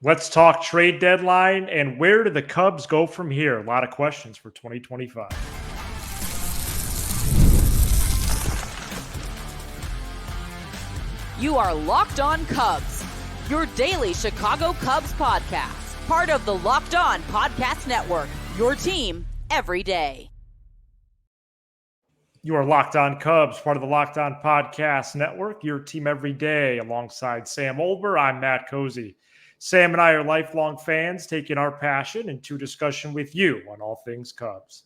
Let's talk trade deadline and where do the Cubs go from here? A lot of questions for 2025. You are Locked On Cubs, your daily Chicago Cubs podcast, part of the Locked On Podcast Network, your team every day. You are Locked On Cubs, part of the Locked On Podcast Network, your team every day. Alongside Sam Olber, I'm Matt Cozy. Sam and I are lifelong fans taking our passion into discussion with you on all things Cubs.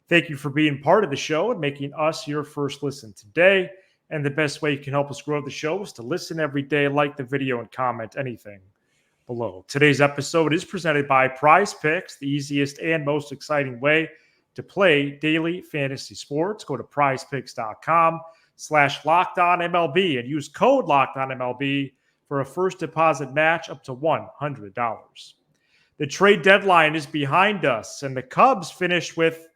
Thank you for being part of the show and making us your first listen today. And the best way you can help us grow the show is to listen every day, like the video, and comment anything below. Today's episode is presented by Prize Picks, the easiest and most exciting way to play daily fantasy sports. Go to prizepicks.com/LockedOnMLB and use code LockedOnMLB for a first deposit match up to $100. The trade deadline is behind us, and the Cubs finished with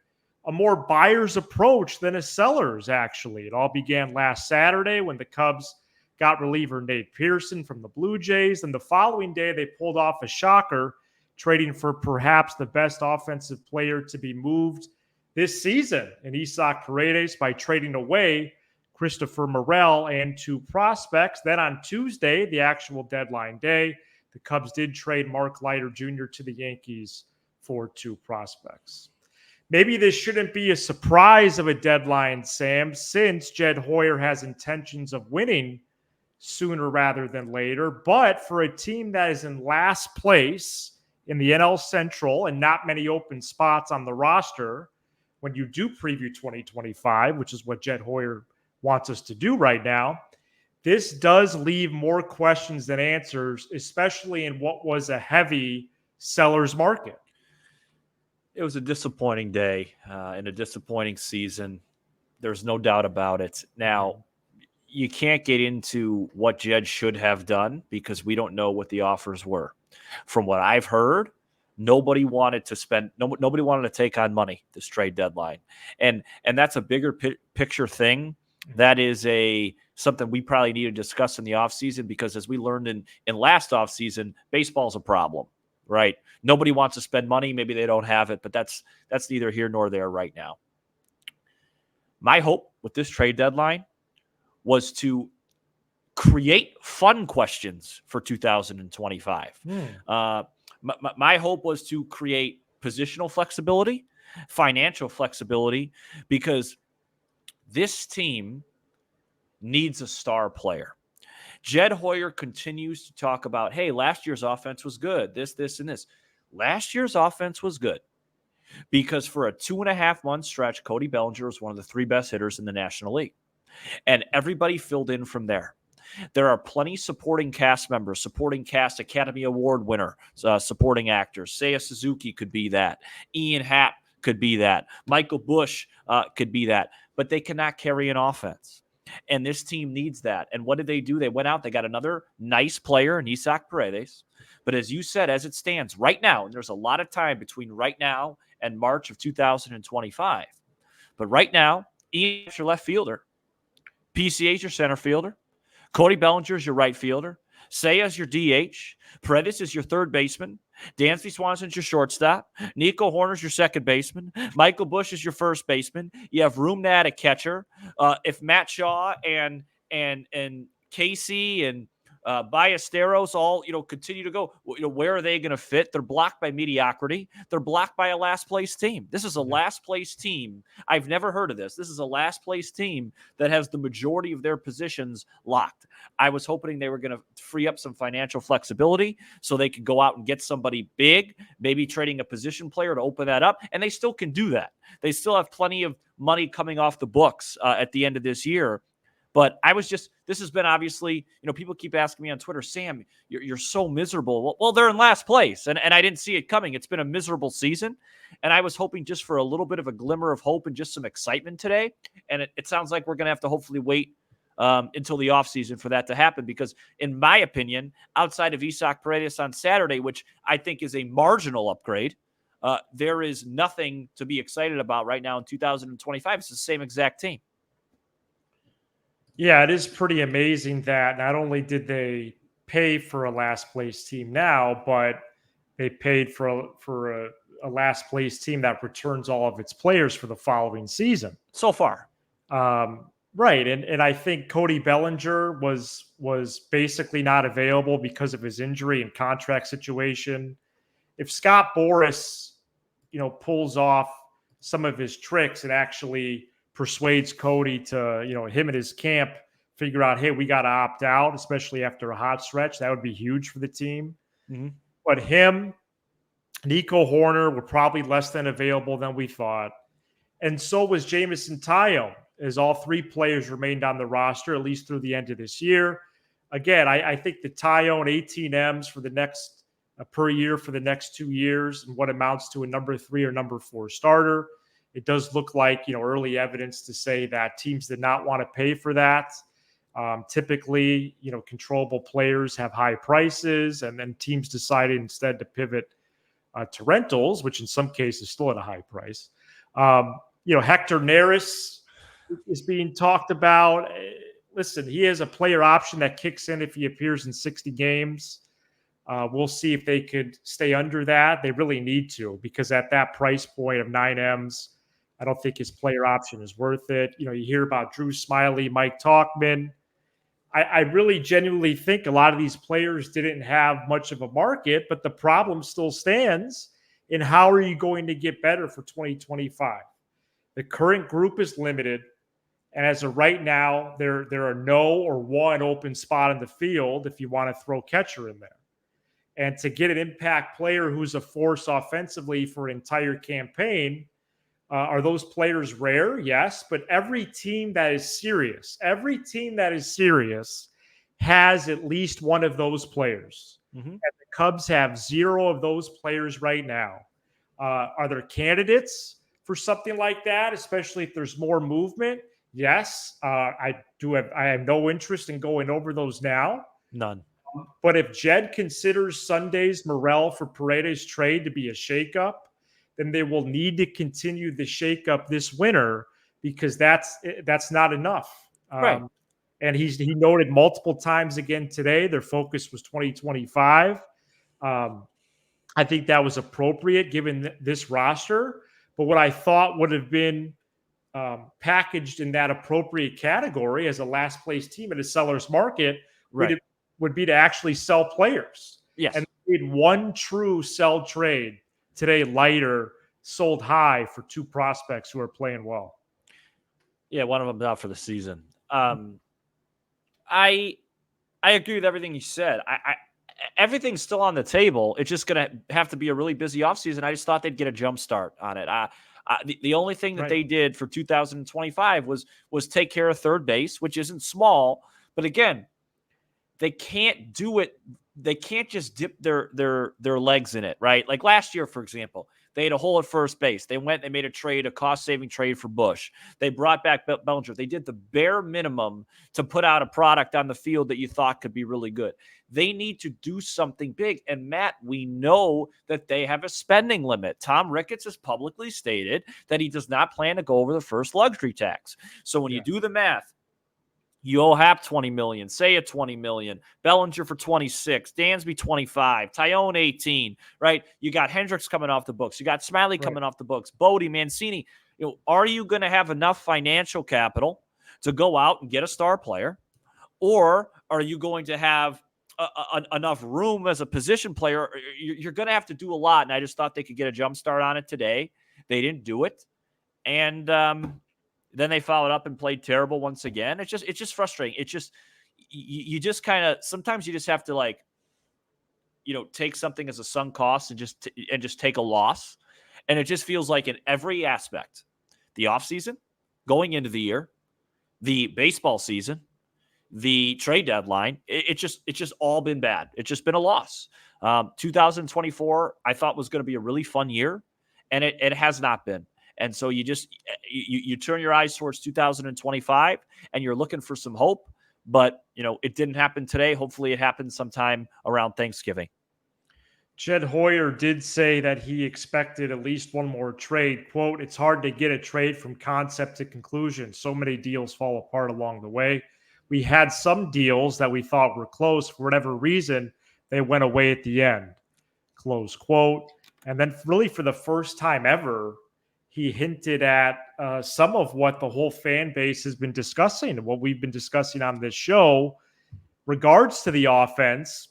a more buyer's approach than a seller's, actually. It all began last Saturday when the Cubs got reliever Nate Pearson from the Blue Jays, and the following day they pulled off a shocker, trading for perhaps the best offensive player to be moved this season in Isaac Paredes by trading away Christopher Morel and two prospects. Then on Tuesday, the actual deadline day, the Cubs did trade Mark Leiter Jr. to the Yankees for two prospects. Maybe this shouldn't be a surprise of a deadline, Sam, since Jed Hoyer has intentions of winning sooner rather than later. But for a team that is in last place in the NL Central and not many open spots on the roster, when you do preview 2025, which is what Jed Hoyer wants us to do right now, this does leave more questions than answers, especially in what was a heavy seller's market. It was a disappointing day and a disappointing season. There's no doubt about it. Now, you can't get into what Jed should have done because we don't know what the offers were. From what I've heard, nobody wanted to spend. Nobody wanted to take on money this trade deadline, and that's a bigger picture thing. That is something we probably need to discuss in the offseason because, as we learned in last offseason, baseball's a problem, right? Nobody wants to spend money. Maybe they don't have it, but that's neither here nor there right now. My hope with this trade deadline was to create fun questions for 2025. My hope was to create positional flexibility, financial flexibility, because this team needs a star player. Jed Hoyer continues to talk about, hey, last year's offense was good, this, and this. Last year's offense was good because for a 2.5-month stretch, Cody Bellinger was one of the three best hitters in the National League. And everybody filled in from there. There are plenty supporting cast members, supporting cast Academy Award winner, supporting actors. Seiya Suzuki could be that. Ian Happ could be that. Michael Busch could be that. But they cannot carry an offense. And this team needs that. And what did they do? They went out, they got another nice player in Isaac Paredes. But as you said, as it stands right now, and there's a lot of time between right now and March of 2025. But right now, Ian is your left fielder. PCA is your center fielder. Cody Bellinger is your right fielder. Seiya is your DH. Paredes is your third baseman. Dansby Swanson's your shortstop. Nico Horner's your second baseman. Michael Busch is your first baseman. You have room to add a catcher. If Matt Shaw and Casey and Ballesteros all continue to go, where are they going to fit? They're blocked by mediocrity. They're blocked by a last place team. This is a last place team. I've never heard of this. This is a last place team that has the majority of their positions locked. I was hoping they were going to free up some financial flexibility so they could go out and get somebody big, maybe trading a position player to open that up. And they still can do that. They still have plenty of money coming off the books at the end of this year. But this has been obviously, people keep asking me on Twitter, Sam, you're so miserable. Well, they're in last place, and I didn't see it coming. It's been a miserable season, and I was hoping just for a little bit of a glimmer of hope and just some excitement today. And it sounds like we're going to have to hopefully wait until the offseason for that to happen because, in my opinion, outside of Isaac Paredes on Saturday, which I think is a marginal upgrade, there is nothing to be excited about right now in 2025. It's the same exact team. Yeah, it is pretty amazing that not only did they pay for a last place team now, but they paid for a last place team that returns all of its players for the following season. So far. Right. And I think Cody Bellinger was basically not available because of his injury and contract situation. If Scott Boras, pulls off some of his tricks and actually persuades Cody to, him and his camp figure out, hey, we got to opt out, especially after a hot stretch, that would be huge for the team. Mm-hmm. But him, Nico Horner were probably less than available than we thought. And so was Jamison Tyone, as all three players remained on the roster, at least through the end of this year. Again, I think the Tyone 18 M's for the next per year for the next 2 years and what amounts to a number 3 or number 4 starter. It does look like, early evidence to say that teams did not want to pay for that. Typically, controllable players have high prices, and then teams decided instead to pivot to rentals, which in some cases still at a high price. Hector Neris is being talked about. Listen, he has a player option that kicks in if he appears in 60 games. We'll see if they could stay under that. They really need to, because at that price point of 9 M's, I don't think his player option is worth it. You hear about Drew Smiley, Mike Talkman. I really genuinely think a lot of these players didn't have much of a market, but the problem still stands in how are you going to get better for 2025? The current group is limited. And as of right now, there are no or one open spot in the field if you want to throw catcher in there. And to get an impact player who's a force offensively for an entire campaign, are those players rare? Yes, but every team that is serious has at least one of those players. Mm-hmm. And the Cubs have 0 of those players right now. Are there candidates for something like that, especially if there's more movement? Yes, I have no interest in going over those now. None. But if Jed considers Sunday's Morel for Paredes trade to be a shakeup, then they will need to continue the shakeup this winter, because that's not enough. Right. And he noted multiple times again today their focus was 2025. I think that was appropriate given this roster. But what I thought would have been packaged in that appropriate category as a last place team at a seller's market would be to actually sell players. Yes. And they made one true sell trade today. Leiter sold high for 2 prospects who are playing well. Yeah, one of them's out for the season. I agree with everything you said. Everything's still on the table. It's just going to have to be a really busy offseason. I just thought they'd get a jump start on it. The only thing that they did for 2025 was take care of third base, which isn't small. But again, they can't do it. They can't just dip their legs in it, right? Like last year, for example, they had a hole at first base. They made a cost-saving trade for Bush. They brought back Bellinger. They did the bare minimum to put out a product on the field that you thought could be really good. They need to do something big. And Matt, we know that they have a spending limit. Tom Ricketts has publicly stated that he does not plan to go over the first luxury tax. So when you do the math, You'll have $20 million, say at $20 million, Bellinger for 26, Dansby 25, Tyone 18, right? You got Hendricks coming off the books. You got Smiley coming off the books, Bodie, Mancini. Are you going to have enough financial capital to go out and get a star player? Or are you going to have enough room as a position player? You're going to have to do a lot. And I just thought they could get a jump start on it today. They didn't do it. And, then they followed up and played terrible once again. It's just frustrating. It's just, you just kind of, sometimes you just have to take something as a sunk cost and just take a loss. And it just feels like in every aspect, the offseason, going into the year, the baseball season, the trade deadline, it's just all been bad. It's just been a loss. 2024, I thought was going to be a really fun year, and it has not been. And so you turn your eyes towards 2025 and you're looking for some hope, but it didn't happen today. Hopefully it happens sometime around Thanksgiving. Jed Hoyer did say that he expected at least one more trade. Quote, "It's hard to get a trade from concept to conclusion. So many deals fall apart along the way." we had some deals that we thought were close. For whatever reason, they went away at the end. Close quote. And then really for the first time ever, he hinted at some of what the whole fan base has been discussing and what we've been discussing on this show. Regards to the offense,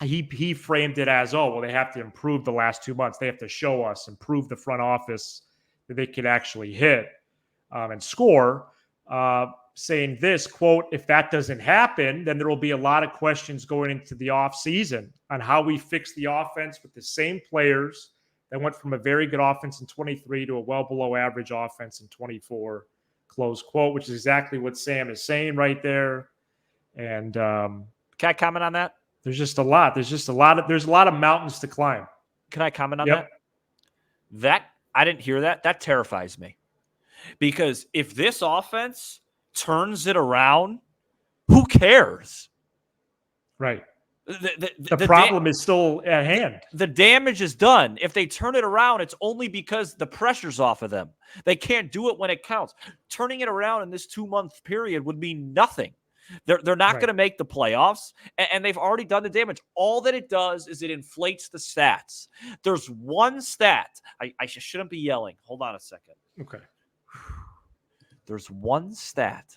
he framed it as, oh, well, they have to improve the last 2 months. They have to show us, improve the front office that they can actually hit and score. Saying this, quote, if that doesn't happen, then there will be a lot of questions going into the offseason on how we fix the offense with the same players that went from a very good offense in 23 to a well below average offense in 24, close quote, which is exactly what Sam is saying right there. And can I comment on that? There's a lot of mountains to climb. Can I comment on that? That I didn't hear that. That terrifies me. Because if this offense turns it around, who cares? Right. The problem is still at hand. The damage is done. If they turn it around, it's only because the pressure's off of them. They can't do it when it counts. Turning it around in this 2-month period would mean nothing. They're not going to make the playoffs, and they've already done the damage. All that it does is it inflates the stats. There's one stat. I shouldn't be yelling. Hold on a second. Okay. There's one stat.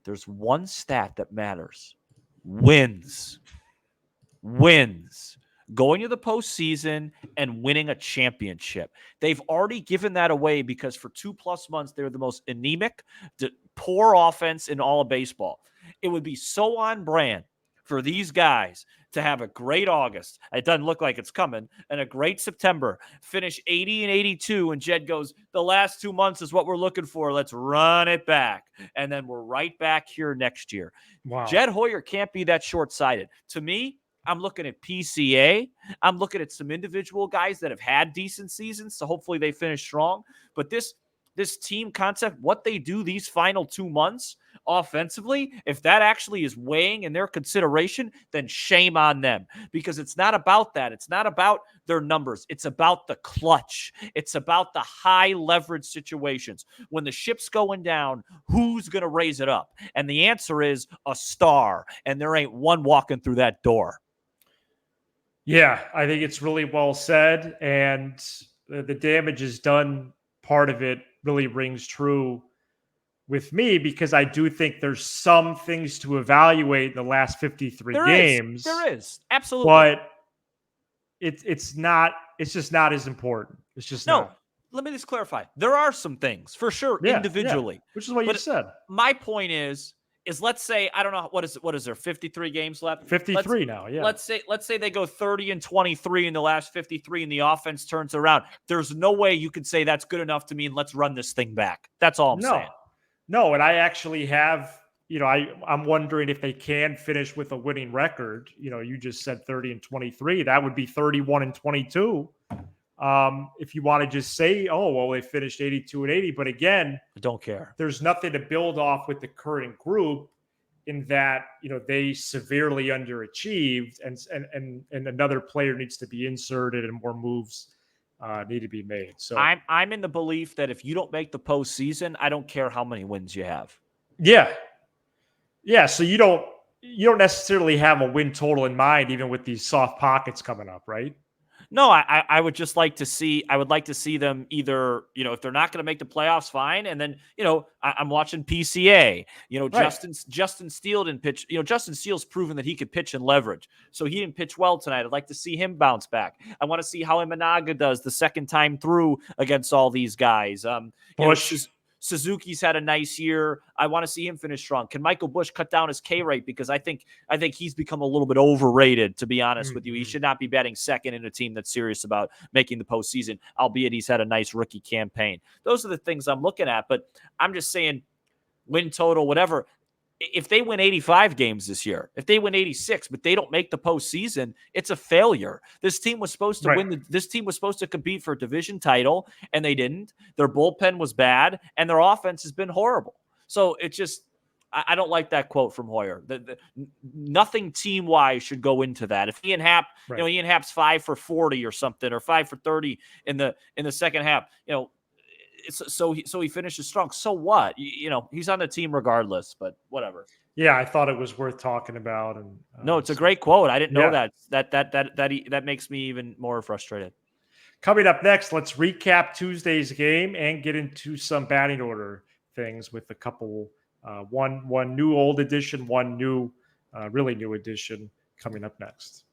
There's one stat that matters. Wins. Going to the postseason and winning a championship. They've already given that away because for 2+ months, they're the most anemic, poor offense in all of baseball. It would be so on brand for these guys to have a great August. It doesn't look like it's coming. And a great September. Finish 80 and 82. And Jed goes, the last 2 months is what we're looking for. Let's run it back. And then we're right back here next year. Wow. Jed Hoyer can't be that short-sighted. To me, I'm looking at PCA. I'm looking at some individual guys that have had decent seasons, so hopefully they finish strong. But this team concept, what they do these final 2 months offensively, if that actually is weighing in their consideration, then shame on them. Because it's not about that. It's not about their numbers. It's about the clutch. It's about the high leverage situations. When the ship's going down, who's going to raise it up? And the answer is a star. And there ain't one walking through that door. Yeah, I think it's really well said. And the damage is done. Part of it really rings true with me because I do think there's some things to evaluate in the last 53 games. There is. Absolutely. But it's just not as important. It's just not. Let me just clarify. There are some things for sure individually. Which is what you said. My point is let's say, I don't know, what is there, 53 games left? 53 now, yeah. Let's say they go 30 and 23 in the last 53 and the offense turns around. There's no way you could say that's good enough to me and let's run this thing back. That's all I'm saying. No, and I actually have, I'm wondering if they can finish with a winning record. You just said 30 and 23. That would be 31 and 22. If you want to just say, oh, well, they finished 82 and 80. But again, I don't care. There's nothing to build off with the current group in that, they severely underachieved and another player needs to be inserted and more moves need to be made. So I'm in the belief that if you don't make the postseason, I don't care how many wins you have. Yeah. Yeah. So you don't necessarily have a win total in mind, even with these soft pockets coming up, right? No, I would just like to see. I would like to see them either, if they're not going to make the playoffs, fine. And then, I'm watching PCA. Right. Justin Steele didn't pitch. Justin Steele's proven that he could pitch and leverage. So he didn't pitch well tonight. I'd like to see him bounce back. I want to see how Imanaga does the second time through against all these guys. Suzuki's had a nice year. I want to see him finish strong. Can Michael Busch cut down his K rate? Because I think he's become a little bit overrated, to be honest with you. He should not be batting second in a team that's serious about making the postseason, albeit he's had a nice rookie campaign. Those are the things I'm looking at. But I'm just saying, win total, whatever. If they win 85 games this year, if they win 86, but they don't make the postseason, it's a failure. This team was supposed to win. This team was supposed to compete for a division title, and they didn't. Their bullpen was bad, and their offense has been horrible. So it's just, I don't like that quote from Hoyer. Nothing team-wise should go into that. If Ian Happ, Ian Happ's 5 for 40 or something, or 5 for 30 in the second half, so he finishes strong. So what? He's on the team regardless, but whatever. Yeah, I thought it was worth talking about. And No, it's a great quote. I didn't know yeah. that makes me even more frustrated. Coming up next, let's recap Tuesday's game and get into some batting order things with a couple, one new old edition, one new, really new edition coming up next.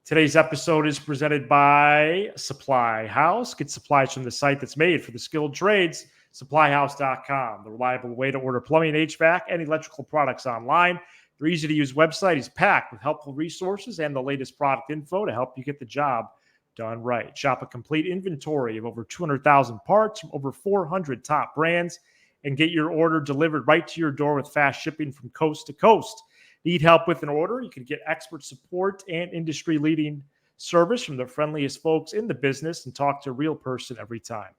Today's episode is presented by Supply House. Get supplies from the site that's made for the skilled trades, supplyhouse.com, the reliable way to order plumbing, HVAC, and electrical products online. Their easy-to-use website is packed with helpful resources and the latest product info to help you get the job done right. Shop a complete inventory of over 200,000 parts from over 400 top brands and get your order delivered right to your door with fast shipping from coast to coast. Need help with an order? You can get expert support and industry-leading service from the friendliest folks in the business and talk to a real person every time.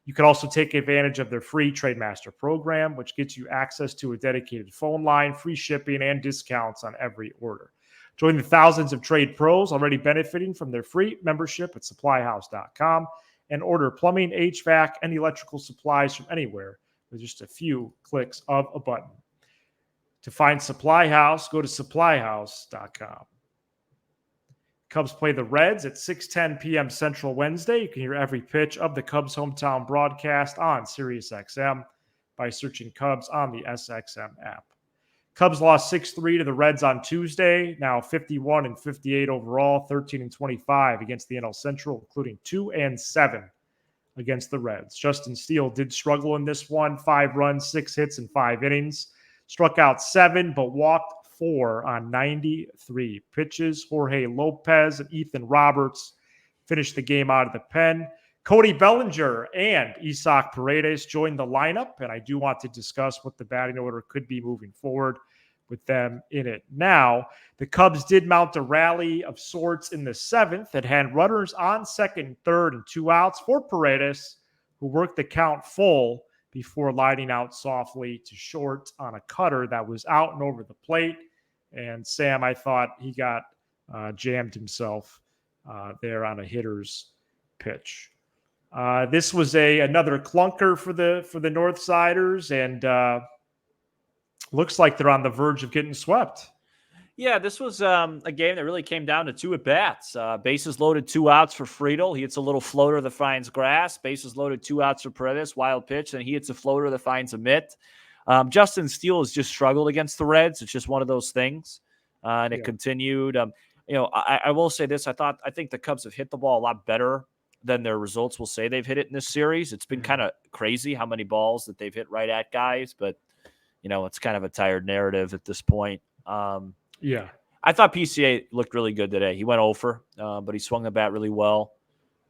You can also take advantage of their free TradeMaster program, which gets you access to a dedicated phone line, free shipping, and discounts on every order. Join the thousands of trade pros already benefiting from their free membership at supplyhouse.com and order plumbing, HVAC, and electrical supplies from anywhere with just a few clicks of a button. To find Supply House, go to supplyhouse.com. Cubs play the Reds at 6:10 p.m. Central Wednesday. You can hear every pitch of the Cubs hometown broadcast on SiriusXM by searching Cubs on the SXM app. Cubs lost 6-3 to the Reds on Tuesday, now 51-58 overall, 13-25 against the NL Central, including 2-7 against the Reds. Justin Steele did struggle in this one, 5 runs, 6 hits in 5 innings. Struck out 7, but walked 4 on 93 pitches. Jorge Lopez and Ethan Roberts finished the game out of the pen. Cody Bellinger and Isaac Paredes joined the lineup, and I do want to discuss what the batting order could be moving forward with them in it. Now, the Cubs did mount a rally of sorts in the 7th that had runners on second, third, and 2 outs for Paredes, who worked the count full before lining out softly to short on a cutter that was out and over the plate. And Sam, I thought he got jammed himself there on a hitter's pitch. This was another clunker for the Northsiders, and looks like they're on the verge of getting swept. Yeah, this was a game that really came down to 2 at-bats. Bases loaded, 2 outs for Friedel. He hits a little floater that finds grass. Bases loaded, 2 outs for Paredes, wild pitch, and he hits a floater that finds a mitt. Justin Steele has just struggled against the Reds. It's just one of those things, and it continued. I will say this. I think the Cubs have hit the ball a lot better than their results will say they've hit it in this series. It's been kind of crazy how many balls that they've hit right at guys, but, it's kind of a tired narrative at this point. Yeah. I thought PCA looked really good today. He went over, but he swung the bat really well.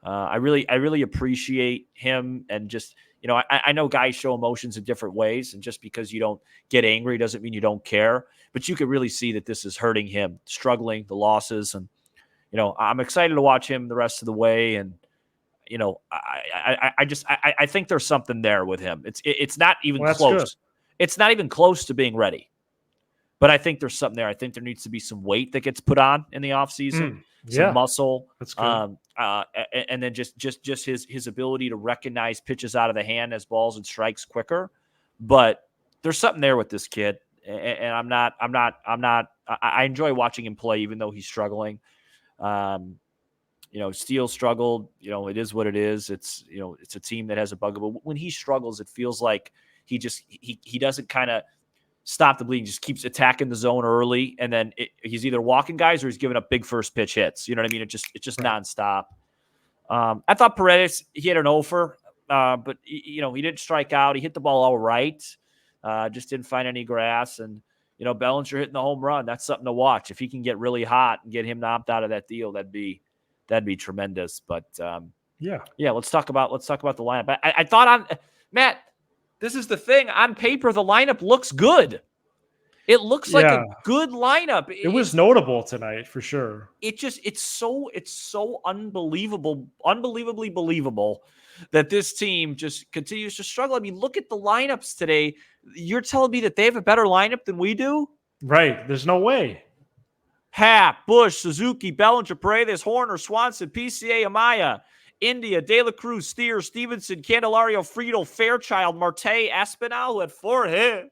I really appreciate him, and just, I know guys show emotions in different ways, and just because you don't get angry doesn't mean you don't care, but you could really see that this is hurting him, struggling, the losses, and, I'm excited to watch him the rest of the way. And, I think there's something there with him. It's not even close. Good. It's not even close to being ready. But I think there's something there. I think there needs to be some weight that gets put on in the offseason, some muscle. That's good. And then just his ability to recognize pitches out of the hand as balls and strikes quicker. But there's something there with this kid, and I enjoy watching him play, even though he's struggling. Steele struggled. It is what it is. It's a team that has a bugaboo. But when he struggles, it feels like he doesn't kind of stop the bleeding, just keeps attacking the zone early, and then he's either walking guys or he's giving up big first pitch hits. You know what I mean? It's just nonstop. I thought Paredes, he had an offer, but he didn't strike out. He hit the ball all right, just didn't find any grass. And Bellinger hitting the home run, that's something to watch. If he can get really hot and get him to opt out of that deal, that'd be tremendous. But let's talk about the lineup. I thought Matt. This is the thing. On paper, the lineup looks good. It looks like a good lineup. It was notable tonight for sure. It's so unbelievably believable that this team just continues to struggle. I mean, look at the lineups today. You're telling me that they have a better lineup than we do? Right. There's no way. Happ, Bush, Suzuki, Bellinger, Paredes, Horner, Swanson, PCA, Amaya, India, De La Cruz, Steer, Stevenson, Candelario, Friedel, Fairchild, Marte, Espinal, who had 4 hits.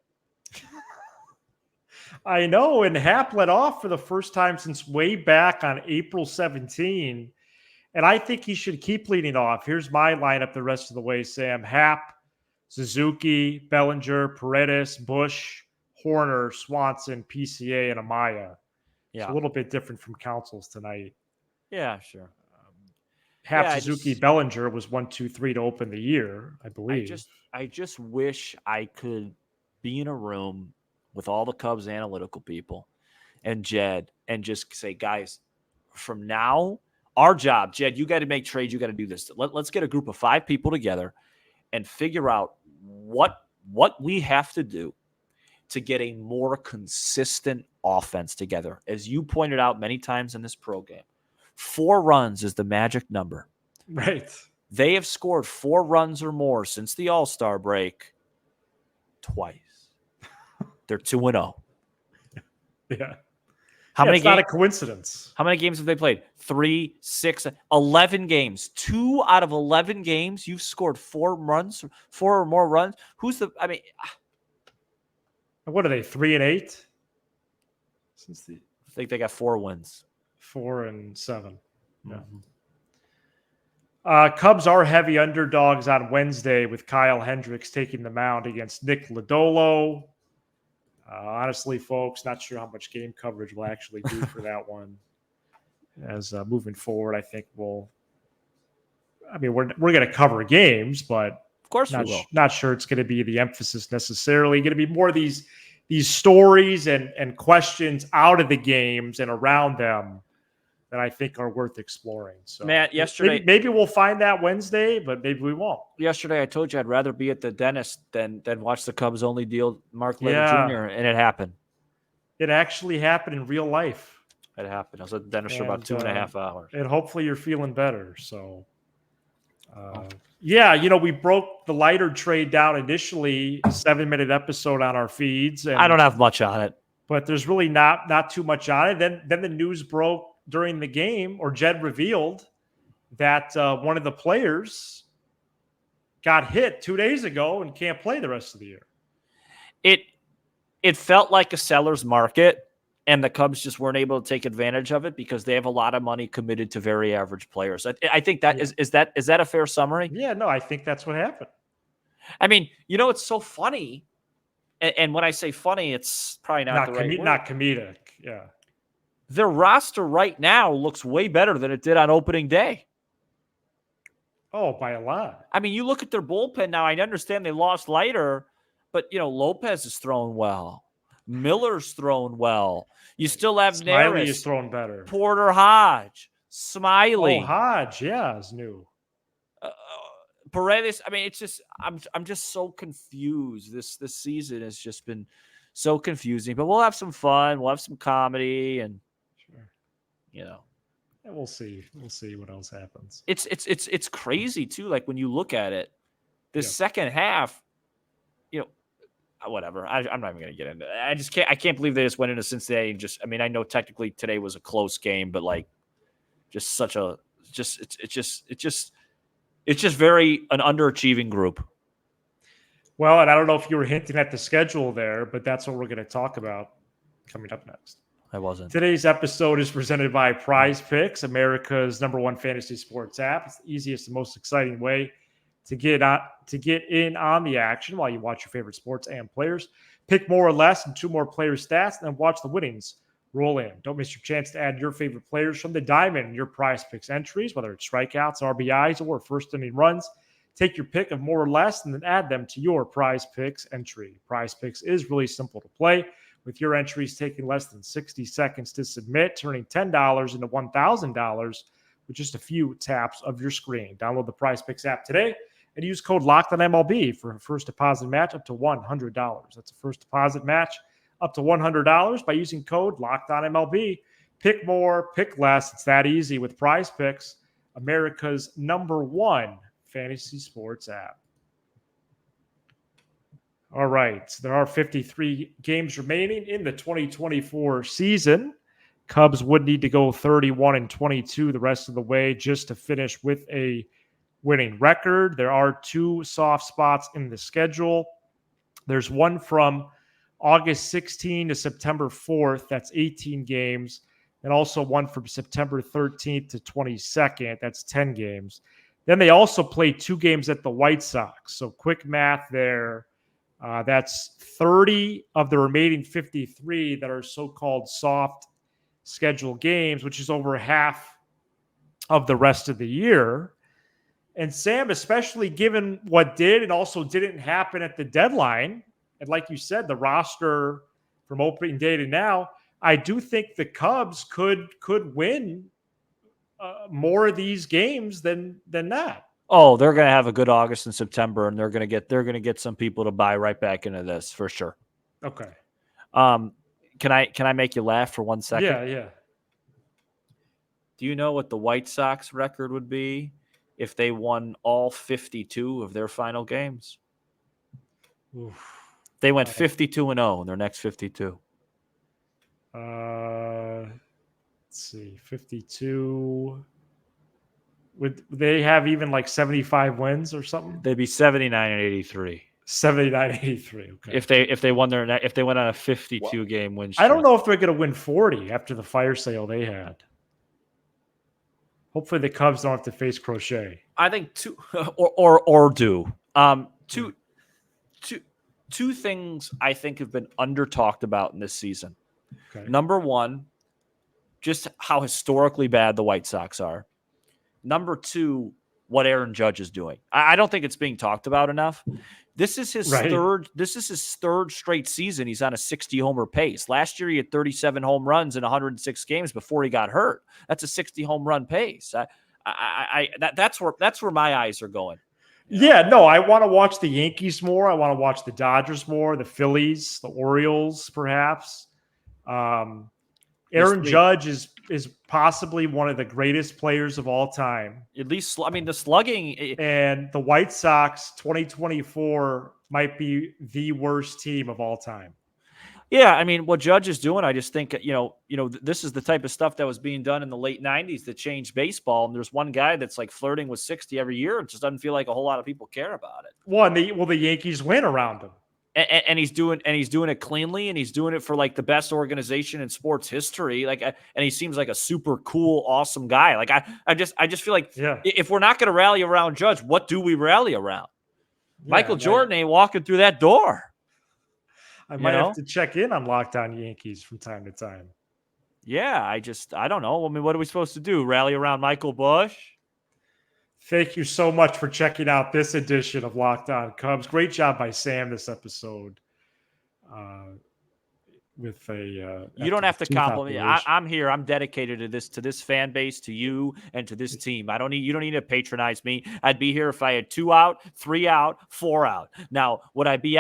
I know, and Hap led off for the first time since way back on April 17. And I think he should keep leading off. Here's my lineup the rest of the way, Sam. Hap, Suzuki, Bellinger, Paredes, Bush, Horner, Swanson, PCA, and Amaya. It's a little bit different from Council's tonight. Yeah, sure. Hap, Suzuki, Bellinger was 1, 2, 3 to open the year, I believe. I just wish I could be in a room with all the Cubs analytical people and Jed and just say, guys, from now, our job, Jed, you got to make trades. You got to do this. Let's get a group of 5 people together and figure out what we have to do to get a more consistent offense together. As you pointed out many times in this program, 4 runs is the magic number. Right. They have scored 4 runs or more since the All-Star break twice. They're 2-0. Yeah. How many it's games? Not a coincidence. How many games have they played? 3, 6, 11 games. 2 out of 11 games, you've scored 4 runs, 4 or more runs. I What are they, 3 and 8? I think they got 4 wins. 4 and 7. Yeah. Mm-hmm. Cubs are heavy underdogs on Wednesday with Kyle Hendricks taking the mound against Nick Lodolo. Honestly, folks, not sure how much game coverage we'll actually do for that one. As moving forward, I think we're going to cover games, but of course we will. Not sure it's going to be the emphasis necessarily. Going to be more of these stories and questions out of the games and around them that I think are worth exploring. So, Matt, yesterday maybe we'll find that Wednesday, but maybe we won't. Yesterday, I told you I'd rather be at the dentist than watch the Cubs only deal Mark Leonard Jr. And it happened. It actually happened in real life. It happened. I was at the dentist for about 2.5 hours. And hopefully you're feeling better. So, we broke the lighter trade down initially, a 7-minute episode on our feeds. And, I don't have much on it. But there's really not too much on it. Then the news broke during the game, or Jed revealed that one of the players got hit 2 days ago and can't play the rest of the year. It felt like a seller's market, and the Cubs just weren't able to take advantage of it because they have a lot of money committed to very average players. I think that is that a fair summary? Yeah, no, I think that's what happened. I mean, it's so funny, and when I say funny, it's probably not the right word. Not comedic. Yeah. Their roster right now looks way better than it did on opening day. Oh, by a lot. I mean, you look at their bullpen now. I understand they lost Leiter, but, Lopez is throwing well. Miller's throwing well. You still have Smiley Neris. is throwing better. Porter Hodge. Smiley. Oh, Hodge, yeah, is new. Paredes. I mean, it's just I'm just so confused. This season has just been so confusing. But we'll have some fun. We'll have some comedy, and And we'll see. We'll see what else happens. It's crazy too. Like when you look at it, this second half, whatever. I'm not even going to get into it. I can't believe they just went into Cincinnati and just. I mean, I know technically today was a close game, but like, it's just very an underachieving group. Well, and I don't know if you were hinting at the schedule there, but that's what we're going to talk about coming up next. I wasn't. Today's episode is presented by Prize Picks, America's #1 fantasy sports app. It's the easiest and most exciting way to get in on the action while you watch your favorite sports and players. Pick more or less and 2 more players' stats, and then watch the winnings roll in. Don't miss your chance to add your favorite players from the diamond in your Prize Picks entries, whether it's strikeouts, RBIs, or first inning runs. Take your pick of more or less and then add them to your Prize Picks entry. Prize Picks is really simple to play, with your entries taking less than 60 seconds to submit, turning $10 into $1,000 with just a few taps of your screen. Download the Prize Picks app today and use code LOCKEDONMLB for a first deposit match up to $100. That's a first deposit match up to $100 by using code LOCKEDONMLB. Pick more, pick less. It's that easy with Prize Picks, America's #1 fantasy sports app. All right, there are 53 games remaining in the 2024 season. Cubs would need to go 31-22 the rest of the way just to finish with a winning record. There are 2 soft spots in the schedule. There's one from August 16 to September 4th. That's 18 games. And also one from September 13th to 22nd. That's 10 games. Then they also play 2 games at the White Sox. So quick math there. That's 30 of the remaining 53 that are so-called soft schedule games, which is over half of the rest of the year. And Sam, especially given what did and also didn't happen at the deadline, and like you said, the roster from opening day to now, I do think the Cubs could win more of these games than that. Oh, they're going to have a good August and September, and they're going to get some people to buy right back into this for sure. Okay. Can I make you laugh for 1 second? Yeah. Do you know what the White Sox record would be if they won all 52 of their final games? Oof. They went 52-0 in their next 52. Let's see, 52. Would they have even like 75 wins or something? They'd be 79-83. 79-83. If Okay. they went on a 52 game win streak. I don't know if they're going to win 40 after the fire sale they had. Hopefully the Cubs don't have to face Crochet. I think two or do. Two things I think have been under talked about in this season. Okay. Number one, just how historically bad the White Sox are. Number two, what Aaron Judge is doing. I don't think it's being talked about enough. This is his third. This is his third straight season. He's on a 60 homer pace. Last year he had 37 home runs in 106 games before he got hurt. That's a 60 home run pace. That's where my eyes are going. Yeah, no, I want to watch the Yankees more. I want to watch the Dodgers more, the Phillies, the Orioles, perhaps. Aaron Judge is possibly one of the greatest players of all time. At least, I mean, the slugging. And the White Sox 2024 might be the worst team of all time. Yeah, I mean, what Judge is doing, I just think, this is the type of stuff that was being done in the late 90s that changed baseball. And there's one guy that's like flirting with 60 every year. It just doesn't feel like a whole lot of people care about it. Well, the Yankees win around him. And he's doing it cleanly, and he's doing it for like the best organization in sports history. And he seems like a super cool, awesome guy. Like I just feel like if we're not going to rally around Judge, what do we rally around? Yeah, Michael Jordan ain't walking through that door. I might have to check in on Locked On Yankees from time to time. Yeah, I don't know. I mean, what are we supposed to do? Rally around Michael Bush? Thank you so much for checking out this edition of Locked On Cubs. Great job by Sam this episode. You don't have to compliment me. I'm here. I'm dedicated to this fan base, to you, and to this team. You don't need to patronize me. I'd be here if I had 2 out, 3 out, 4 out. Now, would I be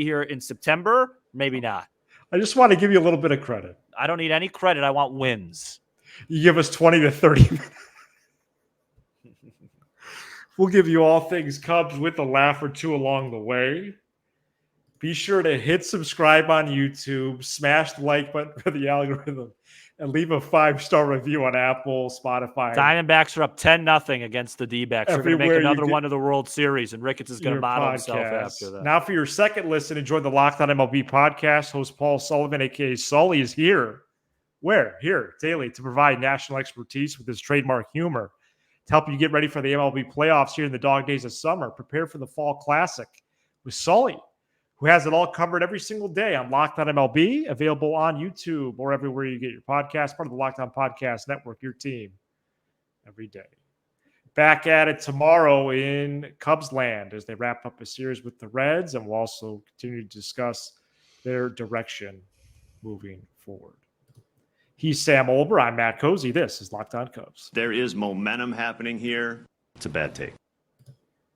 here in September? Maybe not. I just want to give you a little bit of credit. I don't need any credit. I want wins. You give us 20 to 30 minutes. We'll give you all things Cubs with a laugh or two along the way. Be sure to hit subscribe on YouTube, smash the like button for the algorithm, and leave a 5-star review on Apple, Spotify. Diamondbacks are up 10-0 against the D-backs. They're going to make another one to the World Series, and Ricketts is going to model himself after that. Now for your second listen, enjoy the Locked On MLB podcast. Host Paul Sullivan, a.k.a. Sully, is here. Where? Here, daily, to provide national expertise with his trademark humor. To help you get ready for the MLB playoffs here in the dog days of summer. Prepare for the Fall Classic with Sully, who has it all covered every single day on Locked On MLB, available on YouTube or everywhere you get your podcast, part of the Locked On Podcast Network, your team every day. Back at it tomorrow in Cubs land as they wrap up a series with the Reds, and we'll also continue to discuss their direction moving forward. He's Sam Olber. I'm Matt Cozy. This is Locked On Cubs. There is momentum happening here. It's a bad take.